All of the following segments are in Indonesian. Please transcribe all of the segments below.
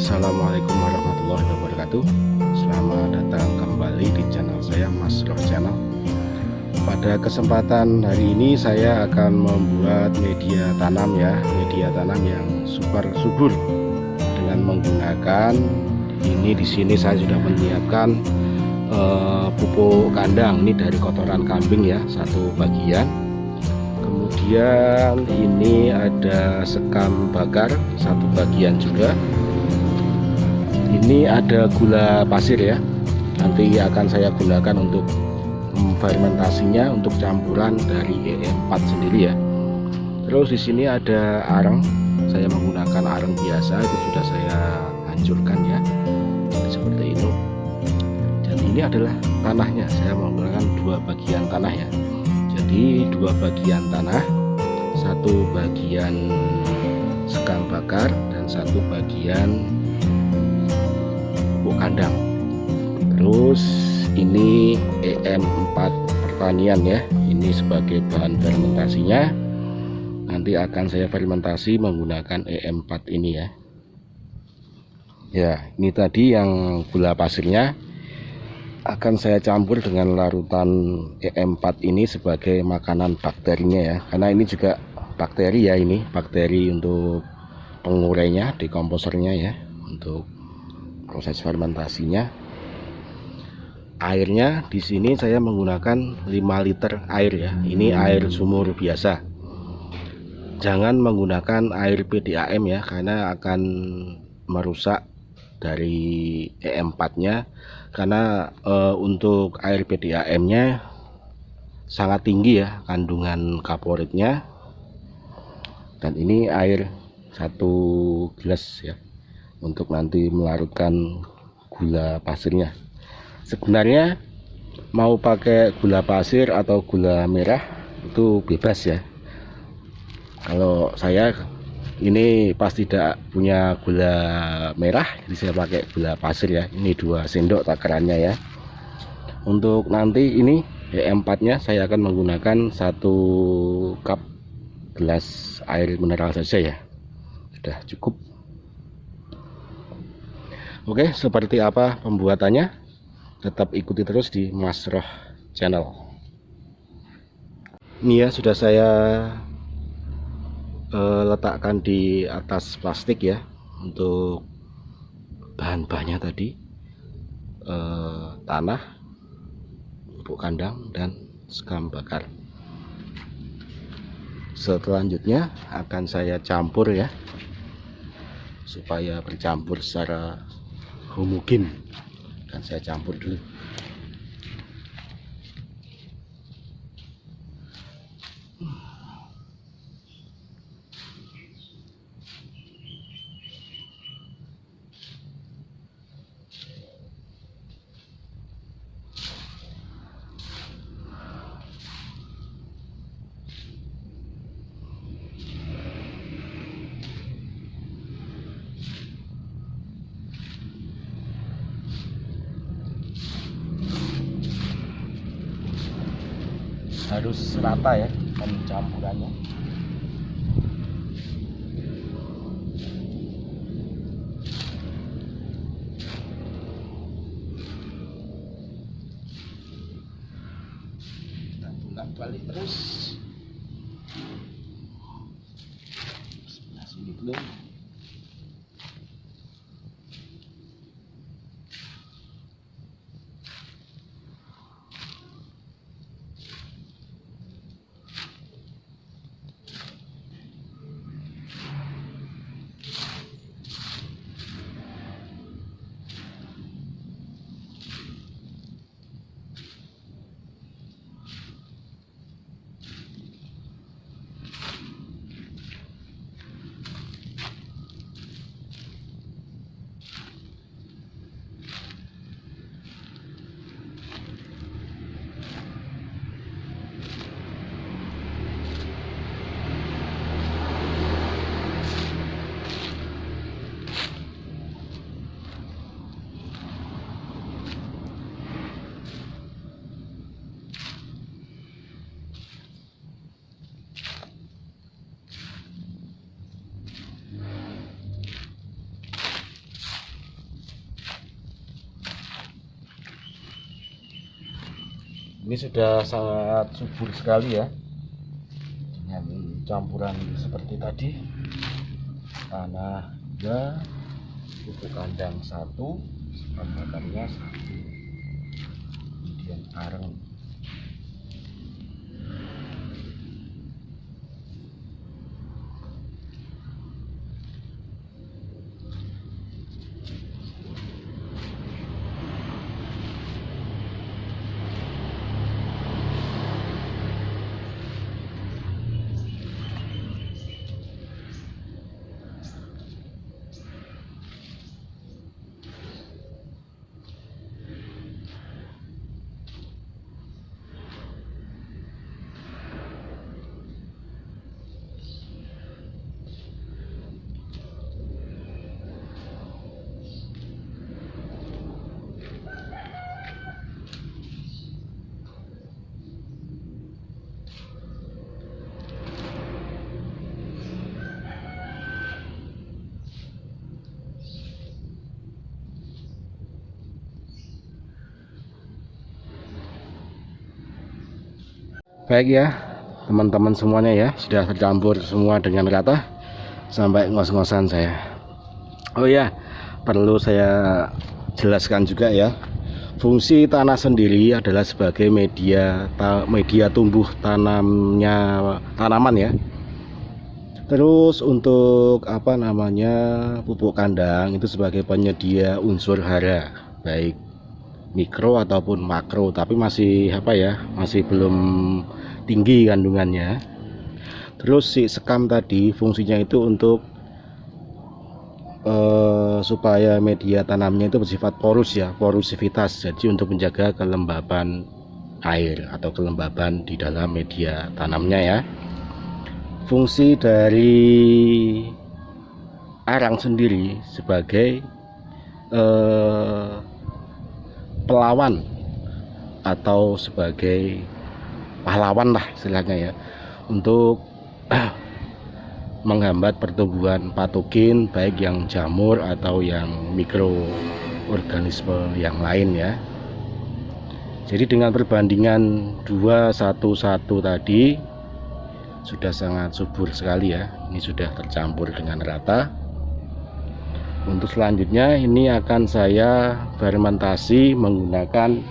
Assalamualaikum warahmatullahi wabarakatuh. Selamat datang kembali di channel saya, Mas Roh Channel. Pada kesempatan hari ini saya akan membuat media tanam media tanam yang super subur dengan menggunakan ini. Di sini saya sudah menyiapkan pupuk kandang ini dari kotoran kambing satu bagian. Kemudian ini ada sekam bakar satu bagian juga. Ini ada gula pasir nanti akan saya gunakan untuk fermentasinya, untuk campuran dari EM4 sendiri Terus di sini ada areng, saya menggunakan areng biasa, itu sudah saya hancurkan seperti ini. Dan ini adalah tanahnya, saya menggunakan dua bagian tanah Jadi dua bagian tanah, satu bagian sekam bakar dan satu bagian pupuk kandang. Terus ini EM4 pertanian ini sebagai bahan fermentasinya. Nanti akan saya fermentasi menggunakan EM4 ini ini tadi yang gula pasirnya akan saya campur dengan larutan EM4 ini sebagai makanan bakterinya karena ini juga bakteri ini bakteri untuk pengurainya, dekomposernya untuk proses fermentasinya. Airnya di sini saya menggunakan 5 liter air Ini air sumur biasa. Jangan menggunakan air PDAM karena akan merusak dari EM4-nya. Karena untuk air PDAM-nya sangat tinggi kandungan kaporitnya. Dan ini air 1 gelas untuk nanti melarutkan gula pasirnya. Sebenarnya mau pakai gula pasir atau gula merah itu bebas Kalau saya ini pas tidak punya gula merah, jadi saya pakai gula pasir Ini 2 sendok takarannya Untuk nanti ini EM4 nya saya akan menggunakan 1 cup gelas air mineral saja sudah cukup. Oke, seperti apa pembuatannya? Tetap ikuti terus di Mas Roh Channel. Ini sudah saya letakkan di atas plastik untuk bahan-bahannya tadi, tanah, pupuk kandang, dan sekam bakar. Selanjutnya akan saya campur supaya bercampur secara homogen. Dan saya campur dulu. Harus rata pencampurannya. Kita bolak-balik terus. Sebelah sini dulu. Ini sudah sangat subur sekali ya, dengan campuran seperti tadi, tanah 2, pupuk kandang 1, sekam bakarnya 1, kemudian areng. Baik ya teman-teman semuanya ya, sudah tercampur semua dengan rata sampai ngos-ngosan saya. Oh ya, perlu saya jelaskan juga ya, fungsi tanah sendiri adalah sebagai media tumbuh tanaman ya. Terus untuk pupuk kandang itu sebagai penyedia unsur hara, baik mikro ataupun makro, tapi masih masih belum tinggi kandungannya. Terus si sekam tadi fungsinya itu untuk supaya media tanamnya itu bersifat porus ya, porusivitas, jadi untuk menjaga kelembaban air atau kelembaban di dalam media tanamnya ya. Fungsi dari arang sendiri sebagai pelawan atau sebagai pahlawan lah istilahnya ya, untuk menghambat pertumbuhan patogen baik yang jamur atau yang mikroorganisme yang lain ya. Jadi dengan perbandingan 2:1:1 tadi sudah sangat subur sekali ya, ini sudah tercampur dengan rata. Untuk selanjutnya ini akan saya fermentasi menggunakan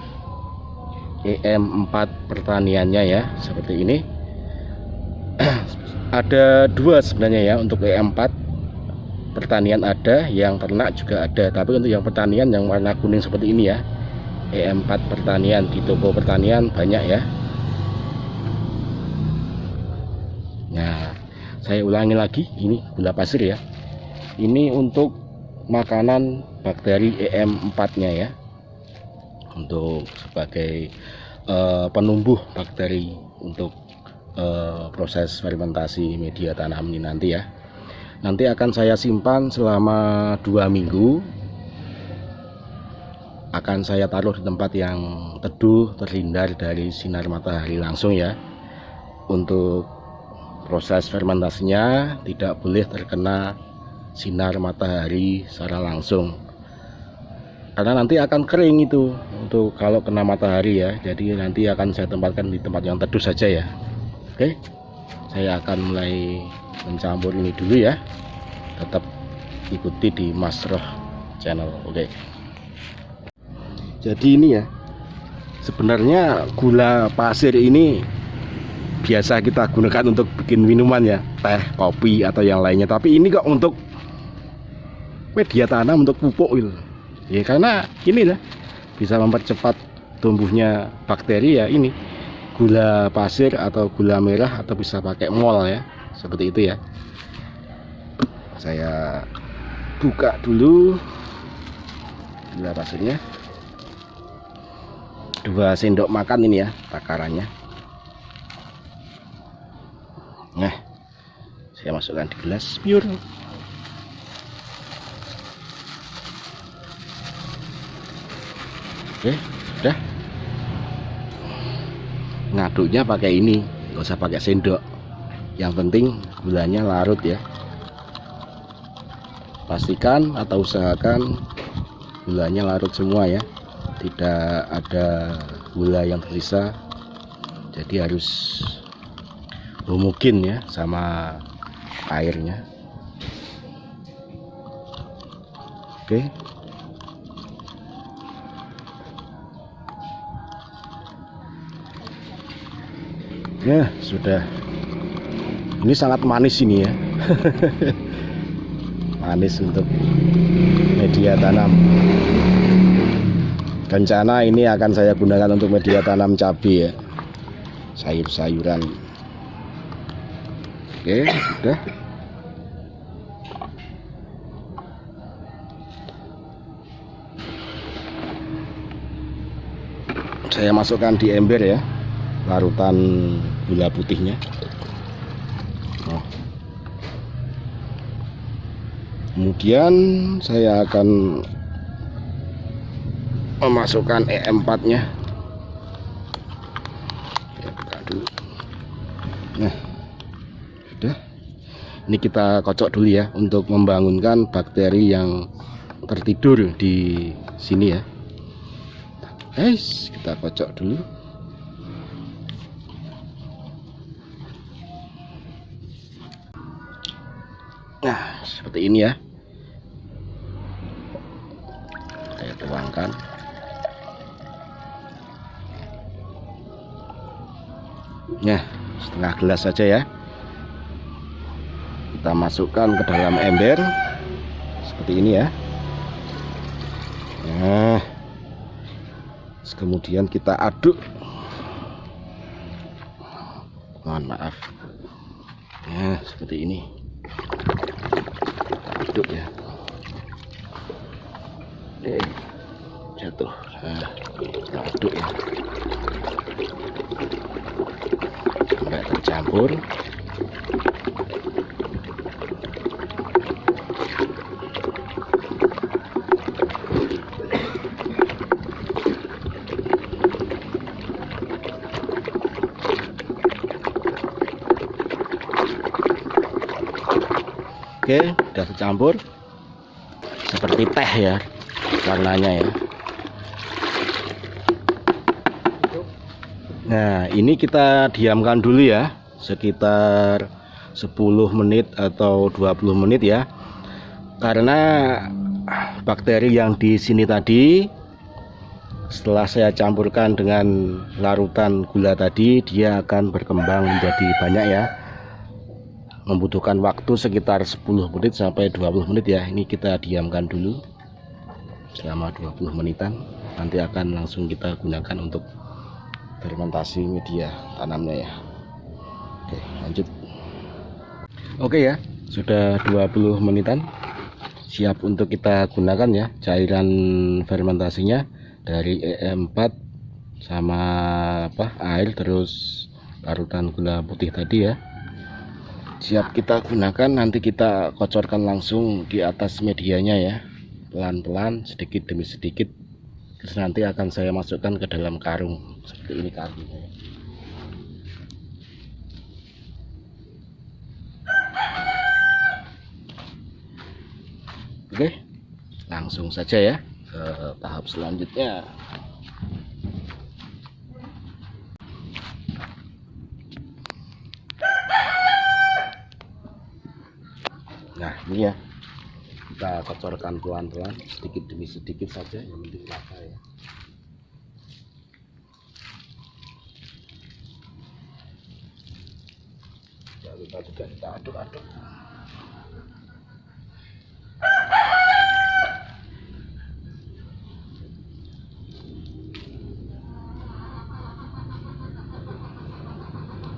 EM4 pertaniannya ya, seperti ini. Ada 2 sebenarnya ya, untuk EM4 pertanian ada, yang ternak juga ada, tapi untuk yang pertanian yang warna kuning seperti ini ya, EM4 pertanian di toko pertanian banyak ya. Nah, saya ulangi lagi, ini gula pasir ya, ini untuk makanan bakteri EM4-nya ya, untuk sebagai penumbuh bakteri untuk proses fermentasi media tanam ini nanti ya. Nanti akan saya simpan selama 2 minggu, akan saya taruh di tempat yang teduh, terhindar dari sinar matahari langsung ya. Untuk proses fermentasinya tidak boleh terkena sinar matahari secara langsung, karena nanti akan kering itu untuk kalau kena matahari ya. Jadi nanti akan saya tempatkan di tempat yang teduh saja ya. Oke, saya akan mulai mencampur ini dulu ya, tetap ikuti di Mas Roh channel. Oke, jadi ini ya, sebenarnya gula pasir ini biasa kita gunakan untuk bikin minuman ya, teh, kopi atau yang lainnya, tapi ini kok untuk media tanam, untuk pupuk gitu ya, karena ini lah bisa mempercepat tumbuhnya bakteri ya. Ini gula pasir atau gula merah, atau bisa pakai mol ya, seperti itu ya. Saya buka dulu gula pasirnya, 2 sendok makan ini ya takarannya. Nah, saya masukkan di gelas pure. Oke, sudah. Ngaduknya pakai ini, nggak usah pakai sendok. Yang penting gulanya larut ya. Pastikan atau usahakan gulanya larut semua ya, tidak ada gula yang tersisa jadi harus homogen ya sama airnya. Oke. Ya, sudah. Ini sangat manis ini ya. Manis untuk media tanam. Rencana ini akan saya gunakan untuk media tanam cabai ya. Sayur-sayuran. Oke, sudah. Saya masukkan di ember ya, larutan gula putihnya. Nah. Kemudian saya akan memasukkan E4 nya. Nah, sudah. Ini kita kocok dulu ya untuk membangunkan bakteri yang tertidur di sini ya. Guys, kita kocok dulu. Nah, seperti ini ya. Saya tuangkan. Nah, setengah gelas saja ya. Kita masukkan ke dalam ember seperti ini ya. Nah, kemudian kita aduk. Mohon maaf. Nah, seperti ini. Aduk ya. Jatuh. Nah, kita aduk ya. Sampai tercampur. Oke, sudah tercampur seperti teh ya warnanya ya. Nah, ini kita diamkan dulu ya sekitar 10 menit atau 20 menit ya, karena bakteri yang di sini tadi setelah saya campurkan dengan larutan gula tadi, dia akan berkembang menjadi banyak ya. Membutuhkan waktu sekitar 10 menit sampai 20 menit ya. Ini kita diamkan dulu selama 20 menitan. Nanti akan langsung kita gunakan untuk fermentasi media tanamnya ya. Oke, lanjut. Oke ya, sudah 20 menitan. Siap untuk kita gunakan ya cairan fermentasinya dari E4 sama air terus larutan gula putih tadi ya. Siap kita gunakan, nanti kita kocorkan langsung di atas medianya ya, pelan-pelan sedikit demi sedikit, terus nanti akan saya masukkan ke dalam karung seperti ini karungnya. Oke, langsung saja ya ke tahap selanjutnya. Nah, ini ya, kita kocorkan pelan-pelan sedikit demi sedikit saja, yang penting rata ya. Jangan lupa juga kita aduk-aduk.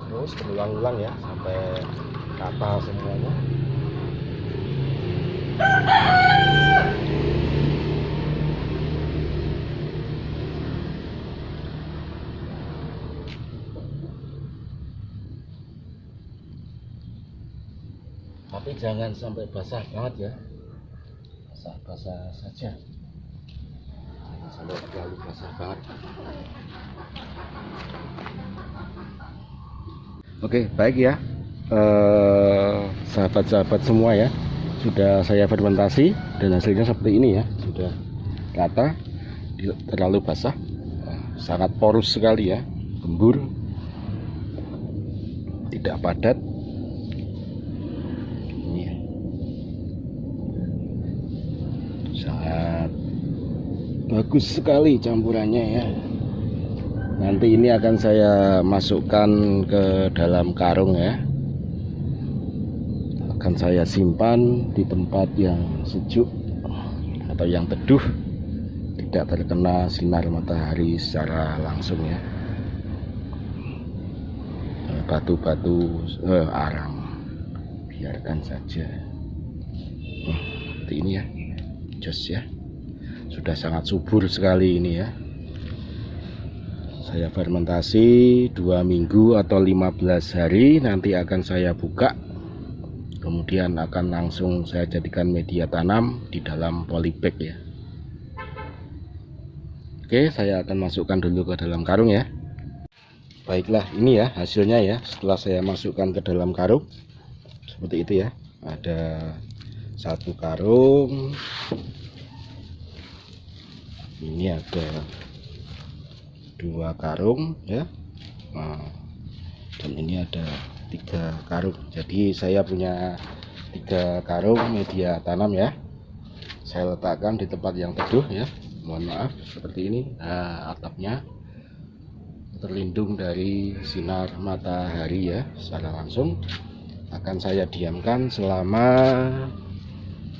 Terus berulang-ulang ya sampai rata semuanya. Tapi jangan sampai basah banget ya, basah-basah saja, jangan sampai terlalu basah banget. Oke, baik ya sahabat-sahabat semua ya, sudah saya fermentasi dan hasilnya seperti ini ya, sudah rata, tidak terlalu basah, sangat porus sekali ya, gembur. tidak padat. Ini sangat bagus sekali campurannya ya. Nanti ini akan saya masukkan ke dalam karung ya. Akan saya simpan di tempat yang sejuk atau yang teduh, tidak terkena sinar matahari secara langsung ya. Batu-batu arang biarkan saja. Seperti ini ya, jos ya. Sudah sangat subur sekali ini ya. Saya fermentasi 2 minggu atau 15 hari, nanti akan saya buka, kemudian akan langsung saya jadikan media tanam di dalam polybag ya. Oke, saya akan masukkan dulu ke dalam karung ya. Baiklah, ini ya hasilnya ya, setelah saya masukkan ke dalam karung seperti itu ya. Ada 1 karung, ini ada 2 karung ya, dan ini ada 3 karung. Jadi saya punya 3 karung media tanam ya. Saya letakkan di tempat yang teduh ya. Mohon maaf seperti ini. Nah, atapnya terlindung dari sinar matahari ya secara langsung. Akan saya diamkan selama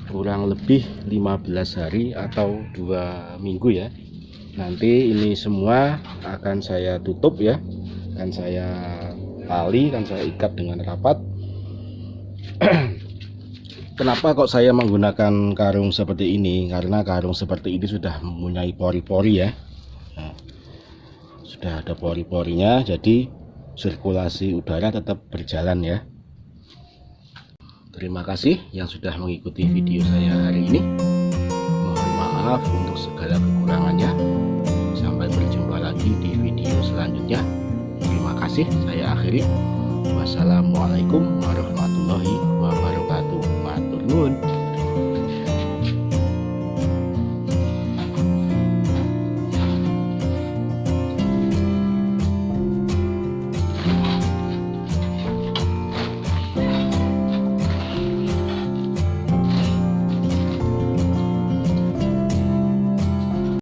kurang lebih 15 hari atau 2 minggu ya. Nanti ini semua akan saya tutup ya, akan saya tali, akan saya ikat dengan rapat. Kenapa kok saya menggunakan karung seperti ini? Karena karung seperti ini sudah mempunyai pori-pori ya. Nah, sudah ada pori-porinya, jadi sirkulasi udara tetap berjalan ya. Terima kasih yang sudah mengikuti video saya hari ini. Mohon maaf untuk segala kekurangannya. Sampai berjumpa lagi di video selanjutnya. Terima kasih, saya akhiri. Wassalamualaikum warahmatullahi wabarakatuh. Matur nuwun.